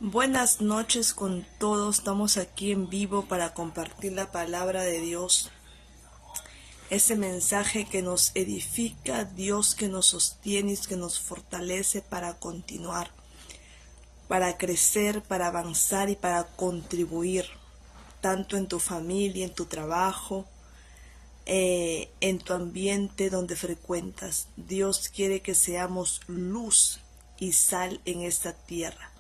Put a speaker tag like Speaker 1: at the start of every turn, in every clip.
Speaker 1: Buenas noches con todos, estamos aquí en vivo para compartir la palabra de Dios, ese mensaje que nos edifica, Dios que nos sostiene y que nos fortalece para continuar, para crecer, para avanzar y para contribuir, tanto en tu familia, en tu trabajo, en tu ambiente donde frecuentas. Dios quiere que seamos luz y sal en esta tierra.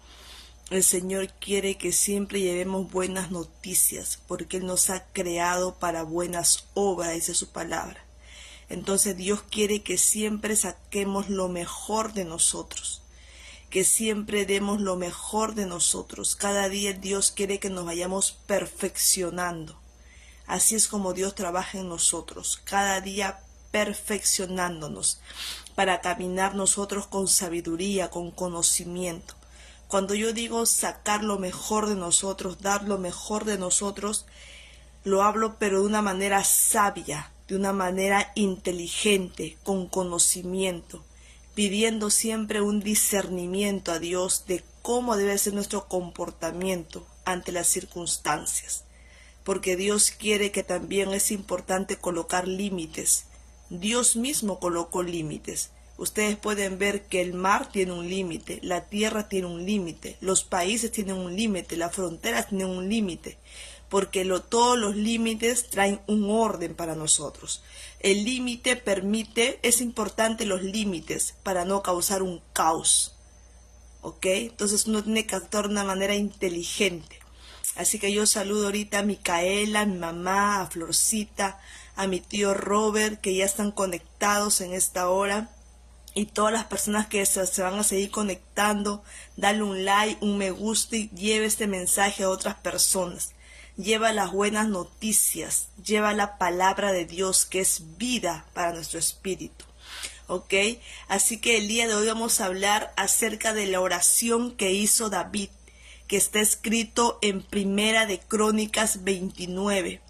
Speaker 1: El Señor quiere que siempre llevemos buenas noticias, porque Él nos ha creado para buenas obras, dice su palabra. Entonces Dios quiere que siempre saquemos lo mejor de nosotros, que siempre demos lo mejor de nosotros. Cada día Dios quiere que nos vayamos perfeccionando. Así es como Dios trabaja en nosotros, cada día perfeccionándonos, para caminar nosotros con sabiduría, con conocimiento. Cuando yo digo sacar lo mejor de nosotros, dar lo mejor de nosotros, lo hablo pero de una manera sabia, de una manera inteligente, con conocimiento, pidiendo siempre un discernimiento a Dios de cómo debe ser nuestro comportamiento ante las circunstancias. Porque Dios quiere que también es importante colocar límites. Dios mismo colocó límites. Ustedes pueden ver que el mar tiene un límite, la tierra tiene un límite, los países tienen un límite, las fronteras tienen un límite, porque todos los límites traen un orden para nosotros. El límite permite, es importante los límites para no causar un caos, ¿ok? Entonces uno tiene que actuar de una manera inteligente. Así que yo saludo ahorita a Micaela, a mi mamá, a Florcita, a mi tío Robert, que ya están conectados en esta hora. Y todas las personas que se van a seguir conectando, dale un like, un me gusta y lleve este mensaje a otras personas. Lleva las buenas noticias, lleva la palabra de Dios que es vida para nuestro espíritu. ¿Ok? Así que el día de hoy vamos a hablar acerca de la oración que hizo David, que está escrito en Primera de Crónicas 29,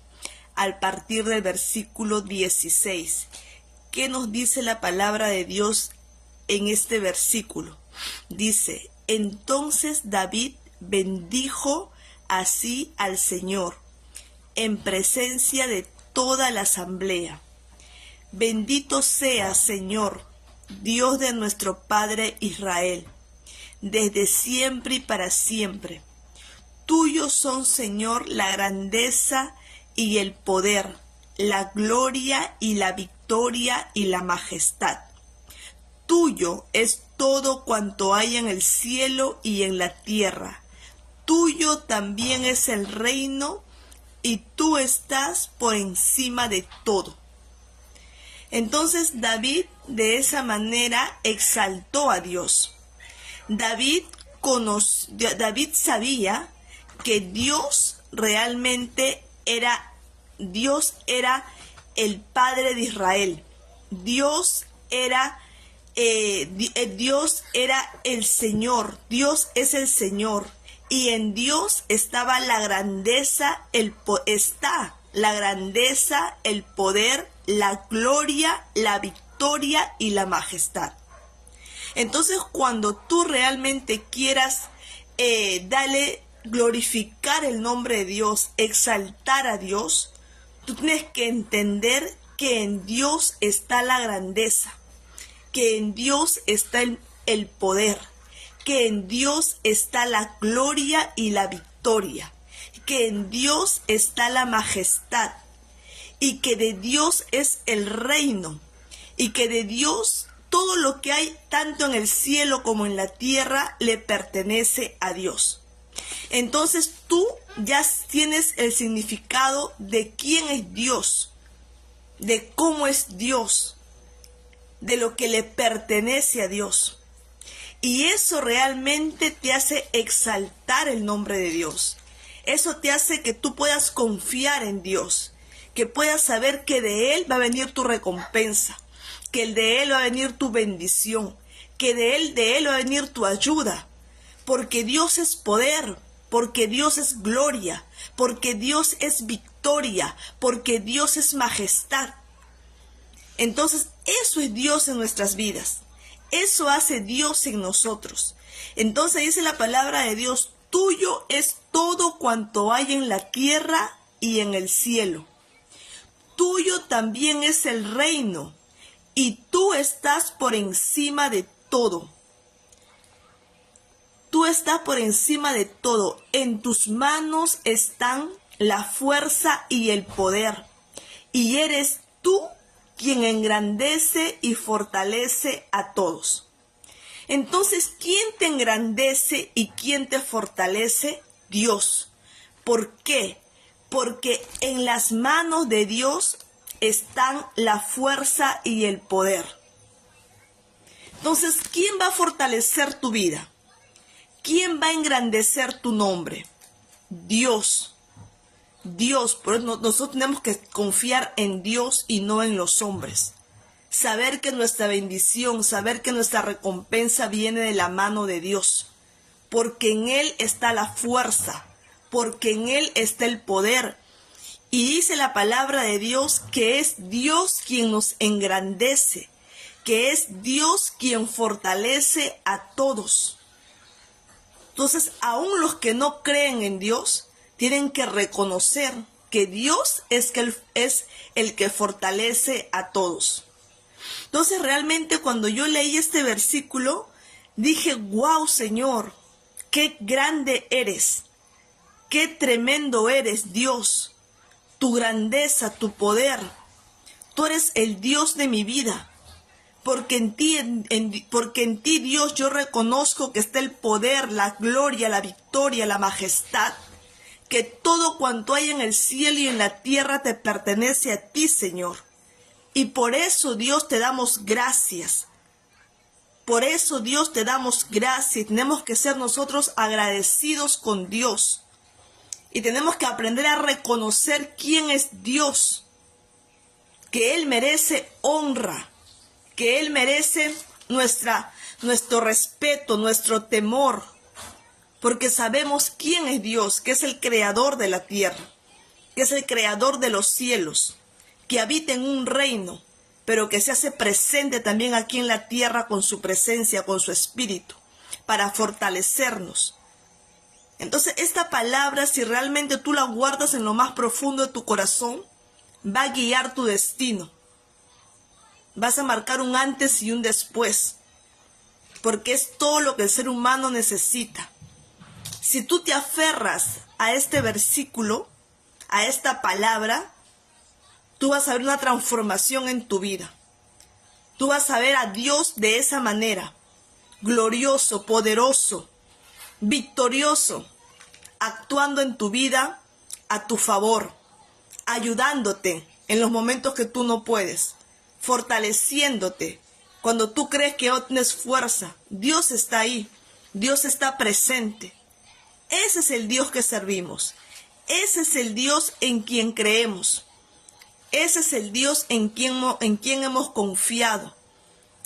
Speaker 1: al partir del versículo 16. ¿Qué nos dice la palabra de Dios en este versículo? Dice: entonces David bendijo así al Señor en presencia de toda la asamblea. Bendito sea, Señor, Dios de nuestro Padre Israel, desde siempre y para siempre. Tuyos son, Señor, la grandeza y el poder, la gloria y la victoria y la majestad. Tuyo es todo cuanto hay en el cielo y en la tierra. Tuyo también es el reino y tú estás por encima de todo. Entonces David de esa manera exaltó a Dios. David sabía que Dios realmente era el Padre de Israel. Dios era el Señor. Dios es el Señor. Y en Dios estaba la grandeza, el poder, la gloria, la victoria y la majestad. Entonces, cuando tú realmente quieras glorificar el nombre de Dios, exaltar a Dios, tú tienes que entender que en Dios está la grandeza, que en Dios está el poder, que en Dios está la gloria y la victoria, que en Dios está la majestad, y que de Dios es el reino, y que de Dios todo lo que hay, tanto en el cielo como en la tierra, le pertenece a Dios. Entonces tú ya tienes el significado de quién es Dios, de cómo es Dios, de lo que le pertenece a Dios. Y eso realmente te hace exaltar el nombre de Dios. Eso te hace que tú puedas confiar en Dios, que puedas saber que de Él va a venir tu recompensa, que de Él va a venir tu bendición, que de Él va a venir tu ayuda, porque Dios es poder, porque Dios es gloria, porque Dios es victoria, porque Dios es majestad. Entonces, eso es Dios en nuestras vidas. Eso hace Dios en nosotros. Entonces dice la palabra de Dios: tuyo es todo cuanto hay en la tierra y en el cielo. Tuyo también es el reino, y tú estás por encima de todo. Tú estás por encima de todo. En tus manos están la fuerza y el poder. Y eres tú quien engrandece y fortalece a todos. Entonces, ¿quién te engrandece y quién te fortalece? Dios. ¿Por qué? Porque en las manos de Dios están la fuerza y el poder. Entonces, ¿quién va a fortalecer tu vida? ¿Quién va a engrandecer tu nombre? Dios. Dios. Por eso nosotros tenemos que confiar en Dios y no en los hombres. Saber que nuestra bendición, saber que nuestra recompensa viene de la mano de Dios. Porque en Él está la fuerza. Porque en Él está el poder. Y dice la palabra de Dios que es Dios quien nos engrandece. Que es Dios quien fortalece a todos. Entonces, aún los que no creen en Dios tienen que reconocer que Dios es el que fortalece a todos. Entonces, realmente cuando yo leí este versículo, dije, wow, Señor, qué grande eres, qué tremendo eres, Dios, tu grandeza, tu poder. Tú eres el Dios de mi vida. Porque en ti, Dios, yo reconozco que está el poder, la gloria, la victoria, la majestad. Que todo cuanto hay en el cielo y en la tierra te pertenece a ti, Señor. Y por eso, Dios, te damos gracias. Por eso, Dios, te damos gracias. Tenemos que ser nosotros agradecidos con Dios. Y tenemos que aprender a reconocer quién es Dios. Que Él merece honra. Que Él merece nuestro respeto, nuestro temor, porque sabemos quién es Dios, que es el creador de la tierra, que es el creador de los cielos, que habita en un reino, pero que se hace presente también aquí en la tierra con su presencia, con su espíritu, para fortalecernos. Entonces, esta palabra, si realmente tú la guardas en lo más profundo de tu corazón, va a guiar tu destino. Vas a marcar un antes y un después, porque es todo lo que el ser humano necesita. Si tú te aferras a este versículo, a esta palabra, tú vas a ver una transformación en tu vida. Tú vas a ver a Dios de esa manera, glorioso, poderoso, victorioso, actuando en tu vida a tu favor, ayudándote en los momentos que tú no puedes. Fortaleciéndote cuando tú crees que no tienes fuerza. Dios está ahí, Dios está presente. Ese es el Dios que servimos, ese es el Dios en quien creemos, ese es el Dios en quien hemos confiado.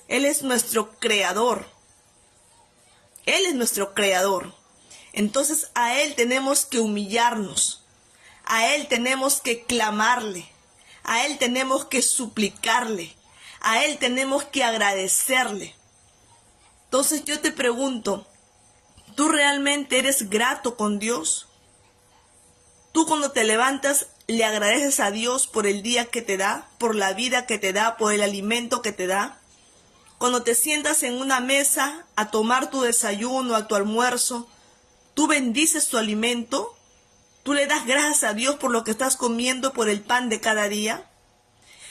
Speaker 1: Él es nuestro creador, Él es nuestro creador. Entonces a Él tenemos que humillarnos, a Él tenemos que clamarle, a Él tenemos que suplicarle, a Él tenemos que agradecerle. Entonces yo te pregunto, ¿tú realmente eres grato con Dios? Tú cuando te levantas le agradeces a Dios por el día que te da, por la vida que te da, por el alimento que te da. Cuando te sientas en una mesa a tomar tu desayuno, a tu almuerzo, tú bendices tu alimento. ¿Tú le das gracias a Dios por lo que estás comiendo, por el pan de cada día?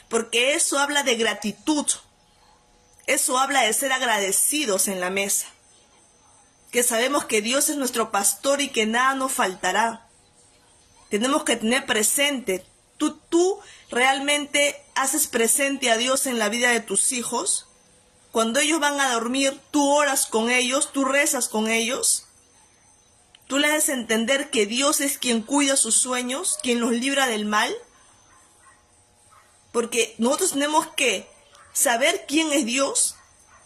Speaker 1: Porque eso habla de gratitud. Eso habla de ser agradecidos en la mesa. Que sabemos que Dios es nuestro pastor y que nada nos faltará. Tenemos que tener presente. ¿Tú realmente haces presente a Dios en la vida de tus hijos? Cuando ellos van a dormir, tú oras con ellos, tú rezas con ellos. ¿Tú le haces entender que Dios es quien cuida sus sueños, quien los libra del mal? Porque nosotros tenemos que saber quién es Dios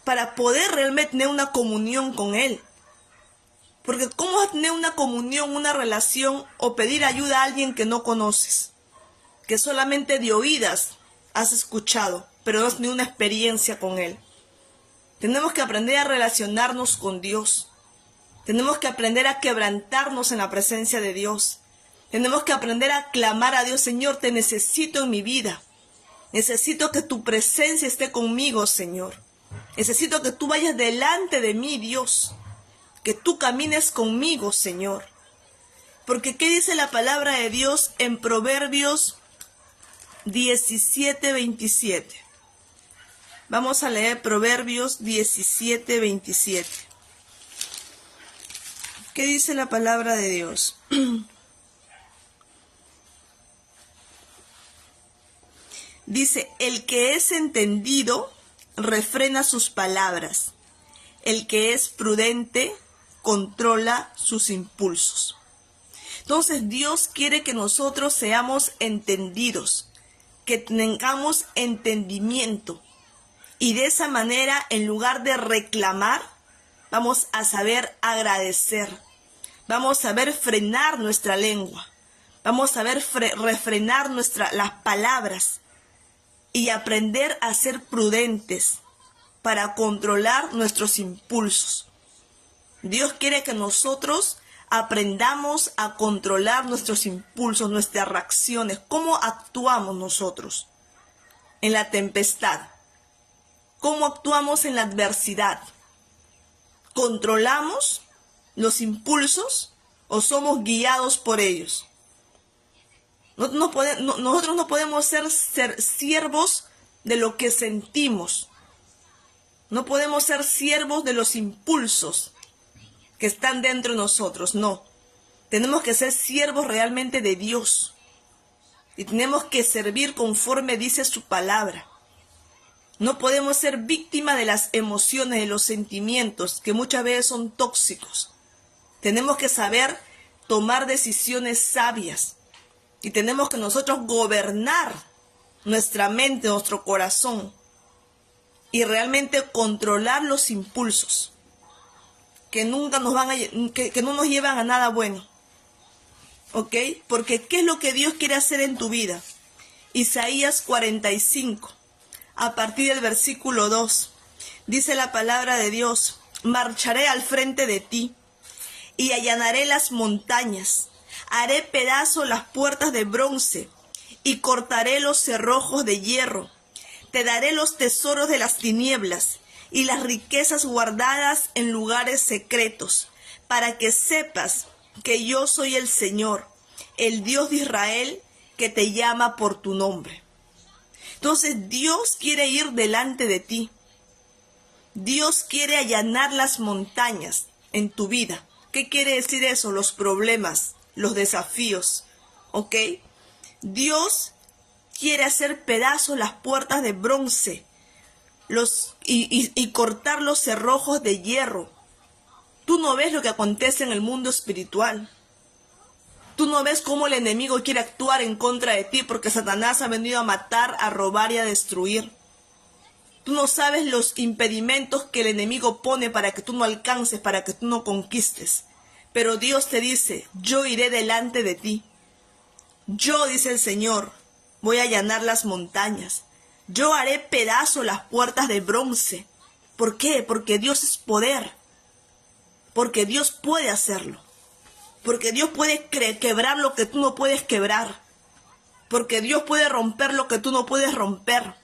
Speaker 1: para poder realmente tener una comunión con Él. Porque ¿cómo vas a tener una comunión, una relación o pedir ayuda a alguien que no conoces? Que solamente de oídas has escuchado, pero no has tenido una experiencia con Él. Tenemos que aprender a relacionarnos con Dios. Tenemos que aprender a quebrantarnos en la presencia de Dios. Tenemos que aprender a clamar a Dios: Señor, te necesito en mi vida. Necesito que tu presencia esté conmigo, Señor. Necesito que tú vayas delante de mí, Dios. Que tú camines conmigo, Señor. Porque ¿qué dice la palabra de Dios en Proverbios 17:27? Vamos a leer Proverbios 17:27. ¿Qué dice la palabra de Dios? Dice: el que es entendido refrena sus palabras. El que es prudente controla sus impulsos. Entonces Dios quiere que nosotros seamos entendidos, que tengamos entendimiento. Y de esa manera, en lugar de reclamar, vamos a saber agradecer. Vamos a saber frenar nuestra lengua. Vamos a saber refrenar las palabras. Y aprender a ser prudentes para controlar nuestros impulsos. Dios quiere que nosotros aprendamos a controlar nuestros impulsos, nuestras reacciones. ¿Cómo actuamos nosotros en la tempestad? ¿Cómo actuamos en la adversidad? ¿Controlamos los impulsos o somos guiados por ellos? Nosotros no podemos ser siervos de lo que sentimos. No podemos ser siervos de los impulsos que están dentro de nosotros, no. Tenemos que ser siervos realmente de Dios. Y tenemos que servir conforme dice su palabra. No podemos ser víctimas de las emociones, de los sentimientos, que muchas veces son tóxicos. Tenemos que saber tomar decisiones sabias. Y tenemos que nosotros gobernar nuestra mente, nuestro corazón. Y realmente controlar los impulsos. Que nunca nos que no nos llevan a nada bueno. ¿Ok? Porque ¿qué es lo que Dios quiere hacer en tu vida? Isaías 45, a partir del versículo 2. Dice la palabra de Dios: marcharé al frente de ti y allanaré las montañas. Haré pedazos las puertas de bronce y cortaré los cerrojos de hierro. Te daré los tesoros de las tinieblas y las riquezas guardadas en lugares secretos, para que sepas que yo soy el Señor, el Dios de Israel, que te llama por tu nombre. Entonces Dios quiere ir delante de ti. Dios quiere allanar las montañas en tu vida. ¿Qué quiere decir eso? Los problemas, los desafíos, ¿ok? Dios quiere hacer pedazos las puertas de bronce y cortar los cerrojos de hierro. Tú no ves lo que acontece en el mundo espiritual. Tú no ves cómo el enemigo quiere actuar en contra de ti, porque Satanás ha venido a matar, a robar y a destruir. Tú no sabes los impedimentos que el enemigo pone para que tú no alcances, para que tú no conquistes. Pero Dios te dice: yo iré delante de ti. Yo, dice el Señor, voy a allanar las montañas. Yo haré pedazo las puertas de bronce. ¿Por qué? Porque Dios es poder. Porque Dios puede hacerlo. Porque Dios puede quebrar lo que tú no puedes quebrar. Porque Dios puede romper lo que tú no puedes romper.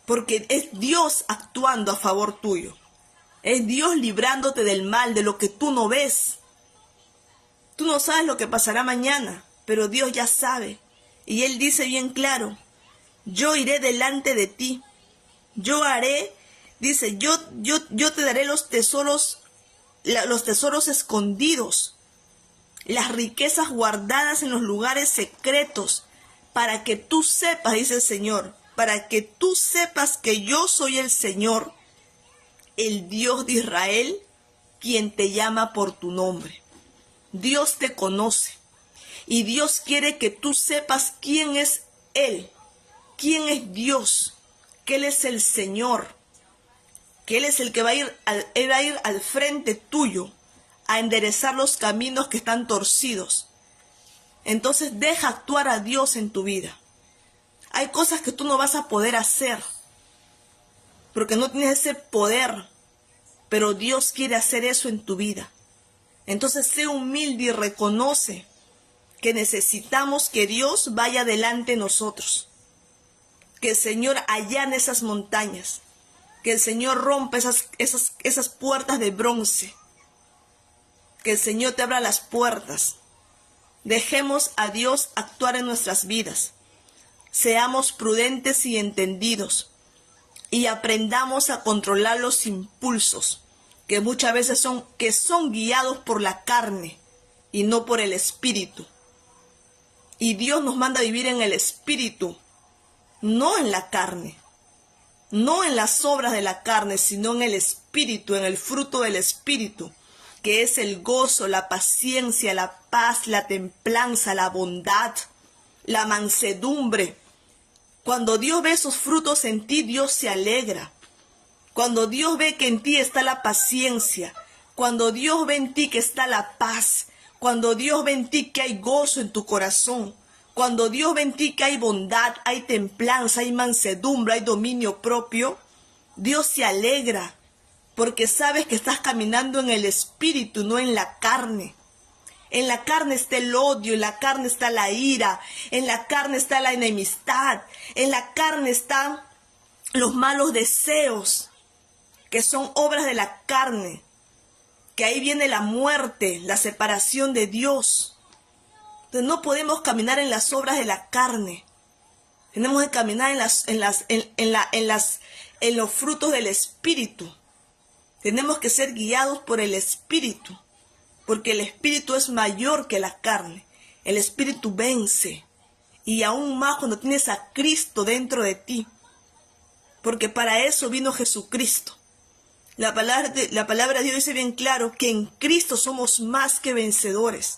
Speaker 1: Porque es Dios actuando a favor tuyo. Es Dios librándote del mal, de lo que tú no ves. Tú no sabes lo que pasará mañana, pero Dios ya sabe. Y Él dice bien claro: yo iré delante de ti. Yo haré, dice, yo te daré los tesoros escondidos, las riquezas guardadas en los lugares secretos, para que tú sepas, dice el Señor, para que tú sepas que yo soy el Señor, el Dios de Israel, quien te llama por tu nombre. Dios te conoce y Dios quiere que tú sepas quién es Él, quién es Dios, que Él es el Señor, que Él es el que Él va a ir al frente tuyo a enderezar los caminos que están torcidos. Entonces deja actuar a Dios en tu vida. Hay cosas que tú no vas a poder hacer porque no tienes ese poder pero Dios quiere hacer eso en tu vida. Entonces sé humilde y reconoce que necesitamos que Dios vaya delante de nosotros, que el Señor allane esas montañas, que el Señor rompa esas puertas de bronce, que el Señor te abra las puertas. Dejemos a Dios actuar en nuestras vidas. Seamos prudentes y entendidos y aprendamos a controlar los impulsos que muchas veces son guiados por la carne y no por el espíritu. Y Dios nos manda a vivir en el espíritu, no en la carne, no en las obras de la carne, sino en el espíritu, en el fruto del espíritu, que es el gozo, la paciencia, la paz, la templanza, la bondad, la mansedumbre. Cuando Dios ve esos frutos en ti, Dios se alegra. Cuando Dios ve que en ti está la paciencia, cuando Dios ve en ti que está la paz, cuando Dios ve en ti que hay gozo en tu corazón, cuando Dios ve en ti que hay bondad, hay templanza, hay mansedumbre, hay dominio propio, Dios se alegra porque sabes que estás caminando en el espíritu, no en la carne. En la carne está el odio, en la carne está la ira, en la carne está la enemistad, en la carne están los malos deseos, que son obras de la carne, que ahí viene la muerte, la separación de Dios. Entonces no podemos caminar en las obras de la carne. Tenemos que caminar en los frutos del Espíritu. Tenemos que ser guiados por el Espíritu, porque el Espíritu es mayor que la carne. El Espíritu vence, y aún más cuando tienes a Cristo dentro de ti, porque para eso vino Jesucristo. La palabra de Dios dice bien claro que en Cristo somos más que vencedores.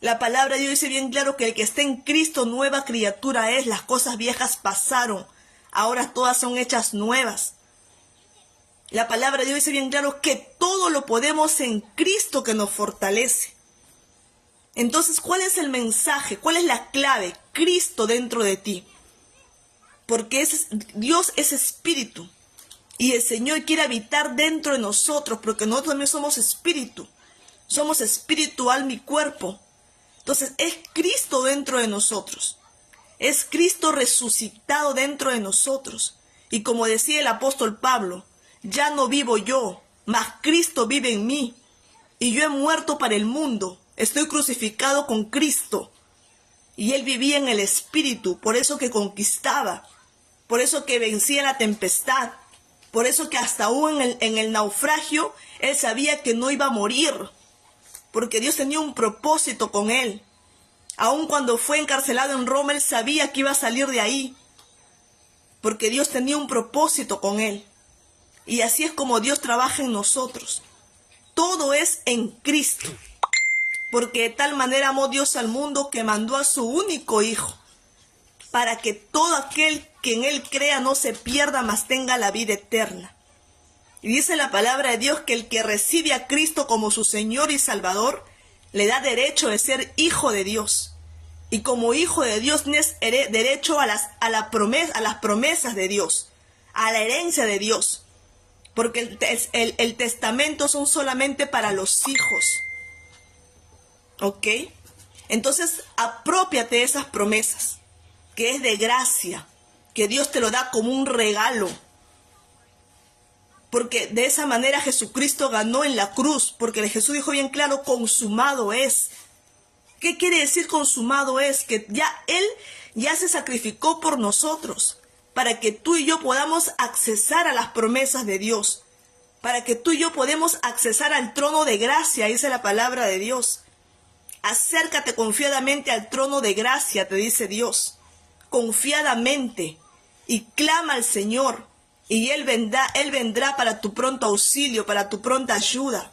Speaker 1: La palabra de Dios dice bien claro que el que está en Cristo nueva criatura es. Las cosas viejas pasaron, ahora todas son hechas nuevas. La palabra de Dios dice bien claro que todo lo podemos en Cristo que nos fortalece. Entonces, ¿cuál es el mensaje? ¿Cuál es la clave? Cristo dentro de ti. Porque Dios es espíritu. Y el Señor quiere habitar dentro de nosotros, porque nosotros también somos espíritu. Somos espíritu, alma y cuerpo. Entonces es Cristo dentro de nosotros. Es Cristo resucitado dentro de nosotros. Y como decía el apóstol Pablo, ya no vivo yo, mas Cristo vive en mí. Y yo he muerto para el mundo. Estoy crucificado con Cristo. Y Él vivía en el espíritu, por eso que conquistaba. Por eso que vencía la tempestad. Por eso que hasta aún en el naufragio, Él sabía que no iba a morir. Porque Dios tenía un propósito con Él. Aun cuando fue encarcelado en Roma, Él sabía que iba a salir de ahí. Porque Dios tenía un propósito con Él. Y así es como Dios trabaja en nosotros. Todo es en Cristo. Porque de tal manera amó Dios al mundo que mandó a su único Hijo, para que todo aquel que en Él crea no se pierda, mas tenga la vida eterna. Y dice la palabra de Dios que el que recibe a Cristo como su Señor y Salvador, le da derecho de ser hijo de Dios. Y como hijo de Dios tienes derecho a las promesas de Dios, a la herencia de Dios. Porque el testamento son solamente para los hijos. ¿Ok? Entonces, aprópiate de esas promesas, que es de gracia, que Dios te lo da como un regalo. Porque de esa manera Jesucristo ganó en la cruz, porque Jesús dijo bien claro, consumado es. ¿Qué quiere decir consumado es? Que Él ya se sacrificó por nosotros, para que tú y yo podamos accesar a las promesas de Dios, para que tú y yo podamos accesar al trono de gracia, dice la palabra de Dios. Acércate confiadamente al trono de gracia, te dice Dios, confiadamente, y clama al Señor, y Él vendrá para tu pronto auxilio, para tu pronta ayuda.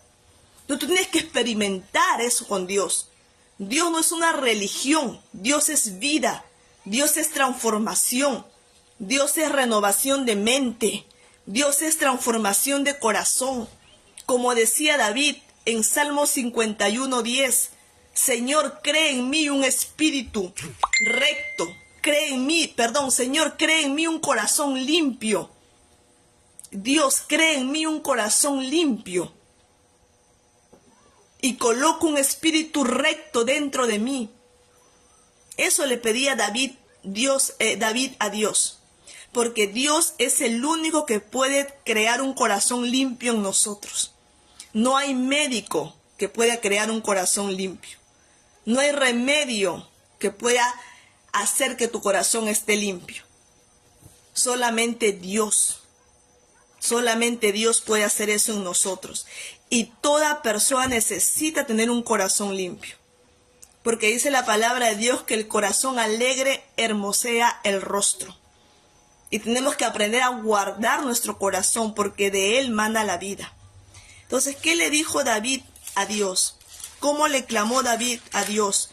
Speaker 1: Tú tienes que experimentar eso con Dios. Dios no es una religión, Dios es vida, Dios es transformación, Dios es renovación de mente, Dios es transformación de corazón. Como decía David en Salmo 51:10, Señor, cree en mí un espíritu recto. Señor, cree en mí un corazón limpio. Dios, crea en mí un corazón limpio y coloca un espíritu recto dentro de mí. Eso le pedía David a Dios, porque Dios es el único que puede crear un corazón limpio en nosotros. No hay médico que pueda crear un corazón limpio. No hay remedio que pueda hacer que tu corazón esté limpio. Solamente Dios puede hacer eso en nosotros. Y toda persona necesita tener un corazón limpio. Porque dice la palabra de Dios que el corazón alegre hermosea el rostro. Y tenemos que aprender a guardar nuestro corazón porque de él mana la vida. Entonces, ¿qué le dijo David a Dios? ¿Cómo le clamó David a Dios?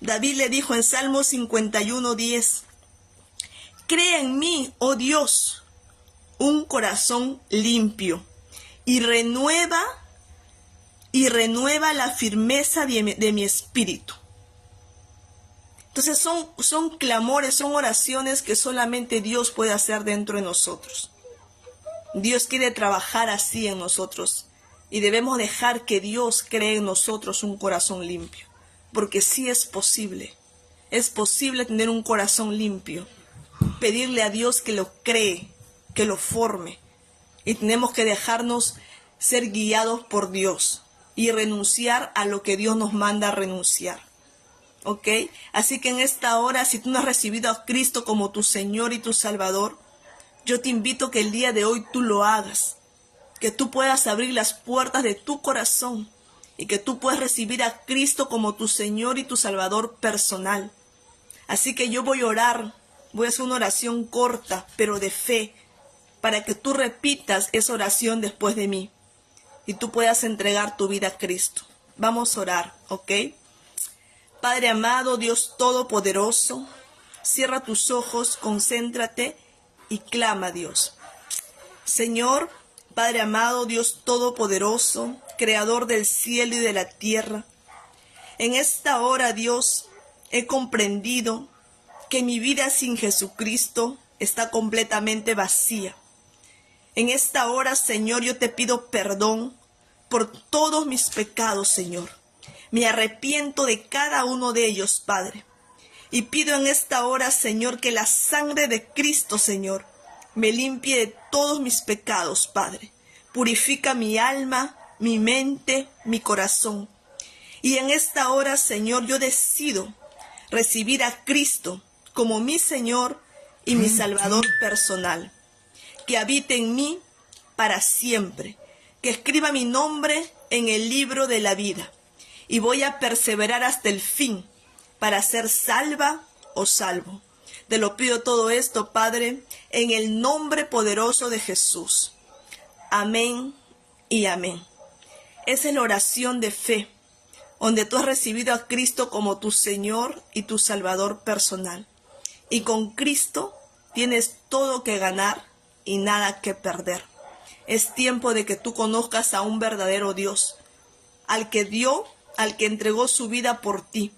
Speaker 1: David le dijo en Salmo 51:10, crea en mí, oh Dios, un corazón limpio y renueva la firmeza de mi espíritu. Entonces son clamores, son oraciones que solamente Dios puede hacer dentro de nosotros. Dios quiere trabajar así en nosotros y debemos dejar que Dios cree en nosotros un corazón limpio, porque sí es posible tener un corazón limpio, pedirle a Dios que lo cree, que lo forme, y tenemos que dejarnos ser guiados por Dios y renunciar a lo que Dios nos manda a renunciar. ¿Ok? Así que en esta hora, si tú no has recibido a Cristo como tu Señor y tu Salvador, yo te invito que el día de hoy tú lo hagas, que tú puedas abrir las puertas de tu corazón y que tú puedas recibir a Cristo como tu Señor y tu Salvador personal. Así que yo voy a orar, voy a hacer una oración corta, pero de fe, para que tú repitas esa oración después de mí y tú puedas entregar tu vida a Cristo. Vamos a orar, ¿ok? Padre amado, Dios Todopoderoso, cierra tus ojos, concéntrate y clama a Dios. Señor, Padre amado, Dios Todopoderoso, Creador del cielo y de la tierra, en esta hora, Dios, he comprendido que mi vida sin Jesucristo está completamente vacía. En esta hora, Señor, yo te pido perdón por todos mis pecados, Señor. Me arrepiento de cada uno de ellos, Padre. Y pido en esta hora, Señor, que la sangre de Cristo, Señor, me limpie de todos mis pecados, Padre. Purifica mi alma, mi mente, mi corazón. Y en esta hora, Señor, yo decido recibir a Cristo como mi Señor y mi Salvador personal. Que habite en mí para siempre. Que escriba mi nombre en el libro de la vida. Y voy a perseverar hasta el fin para ser salva o salvo. Te lo pido todo esto, Padre, en el nombre poderoso de Jesús. Amén y amén. Esa es la oración de fe, donde tú has recibido a Cristo como tu Señor y tu Salvador personal. Y con Cristo tienes todo que ganar y nada que perder. Es tiempo de que tú conozcas a un verdadero Dios, al que entregó su vida por ti.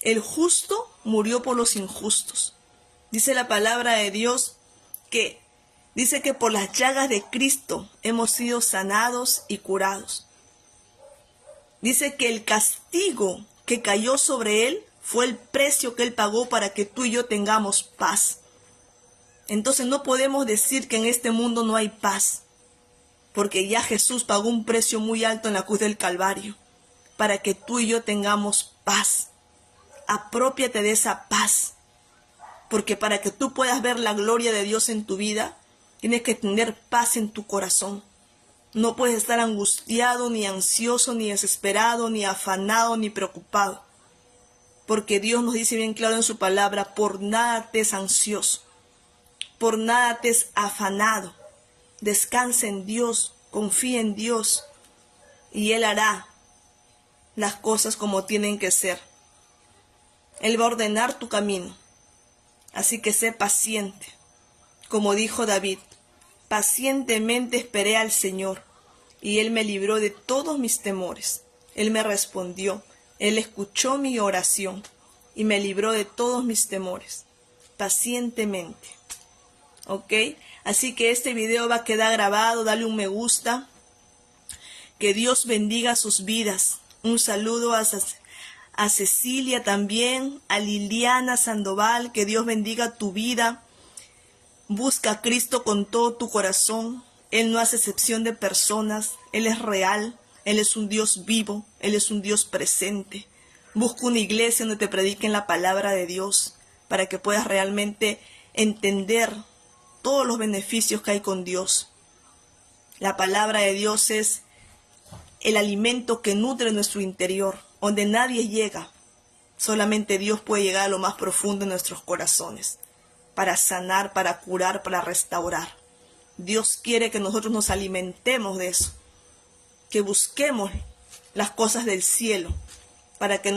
Speaker 1: El justo murió por los injustos. Dice la palabra de Dios dice que por las llagas de Cristo hemos sido sanados y curados. Dice que el castigo que cayó sobre él fue el precio que él pagó para que tú y yo tengamos paz. Entonces no podemos decir que en este mundo no hay paz, porque ya Jesús pagó un precio muy alto en la cruz del Calvario para que tú y yo tengamos paz. Aprópiate de esa paz, porque para que tú puedas ver la gloria de Dios en tu vida, tienes que tener paz en tu corazón. No puedes estar angustiado, ni ansioso, ni desesperado, ni afanado, ni preocupado, porque Dios nos dice bien claro en su palabra: por nada te es ansioso, por nada te es afanado. Descansa en Dios, confía en Dios, y Él hará las cosas como tienen que ser. Él va a ordenar tu camino. Así que sé paciente. Como dijo David: pacientemente esperé al Señor, y Él me libró de todos mis temores. Él me respondió, Él escuchó mi oración, y me libró de todos mis temores. Pacientemente. ¿Ok? Así que este video va a quedar grabado, dale un me gusta. Que Dios bendiga sus vidas. Un saludo a Cecilia también, a Liliana Sandoval, que Dios bendiga tu vida. Busca a Cristo con todo tu corazón. Él no hace excepción de personas, Él es real, Él es un Dios vivo, Él es un Dios presente. Busca una iglesia donde te prediquen la palabra de Dios para que puedas realmente entender todos los beneficios que hay con Dios. La palabra de Dios es el alimento que nutre nuestro interior, donde nadie llega. Solamente Dios puede llegar a lo más profundo de nuestros corazones, para sanar, para curar, para restaurar. Dios quiere que nosotros nos alimentemos de eso, que busquemos las cosas del cielo, para que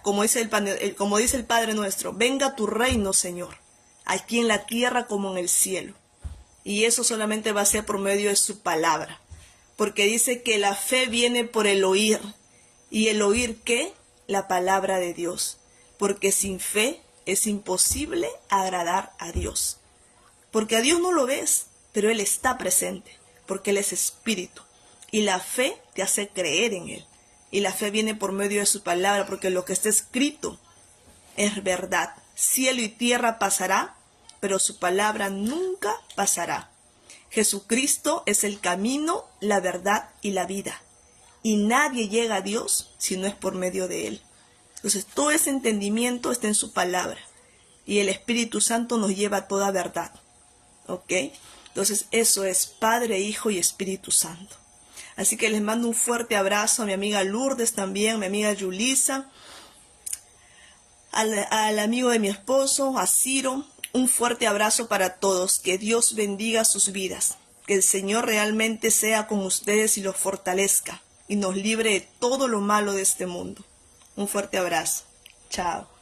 Speaker 1: como dice el Padre nuestro, venga tu reino, Señor, aquí en la tierra como en el cielo. Y eso solamente va a ser por medio de su palabra, porque dice que la fe viene por el oír. ¿Y el oír qué? La palabra de Dios, porque sin fe es imposible agradar a Dios. Porque a Dios no lo ves, pero Él está presente, porque Él es espíritu. Y la fe te hace creer en Él. Y la fe viene por medio de su palabra, porque lo que está escrito es verdad. Cielo y tierra pasará, pero su palabra nunca pasará. Jesucristo es el camino, la verdad y la vida. Y nadie llega a Dios si no es por medio de Él. Entonces todo ese entendimiento está en su palabra. Y el Espíritu Santo nos lleva a toda verdad. ¿Ok? Entonces eso es Padre, Hijo y Espíritu Santo. Así que les mando un fuerte abrazo a mi amiga Lourdes también, a mi amiga Yulisa, al amigo de mi esposo, a Ciro. Un fuerte abrazo para todos. Que Dios bendiga sus vidas. Que el Señor realmente sea con ustedes y los fortalezca. Y nos libre de todo lo malo de este mundo. Un fuerte abrazo. Chao.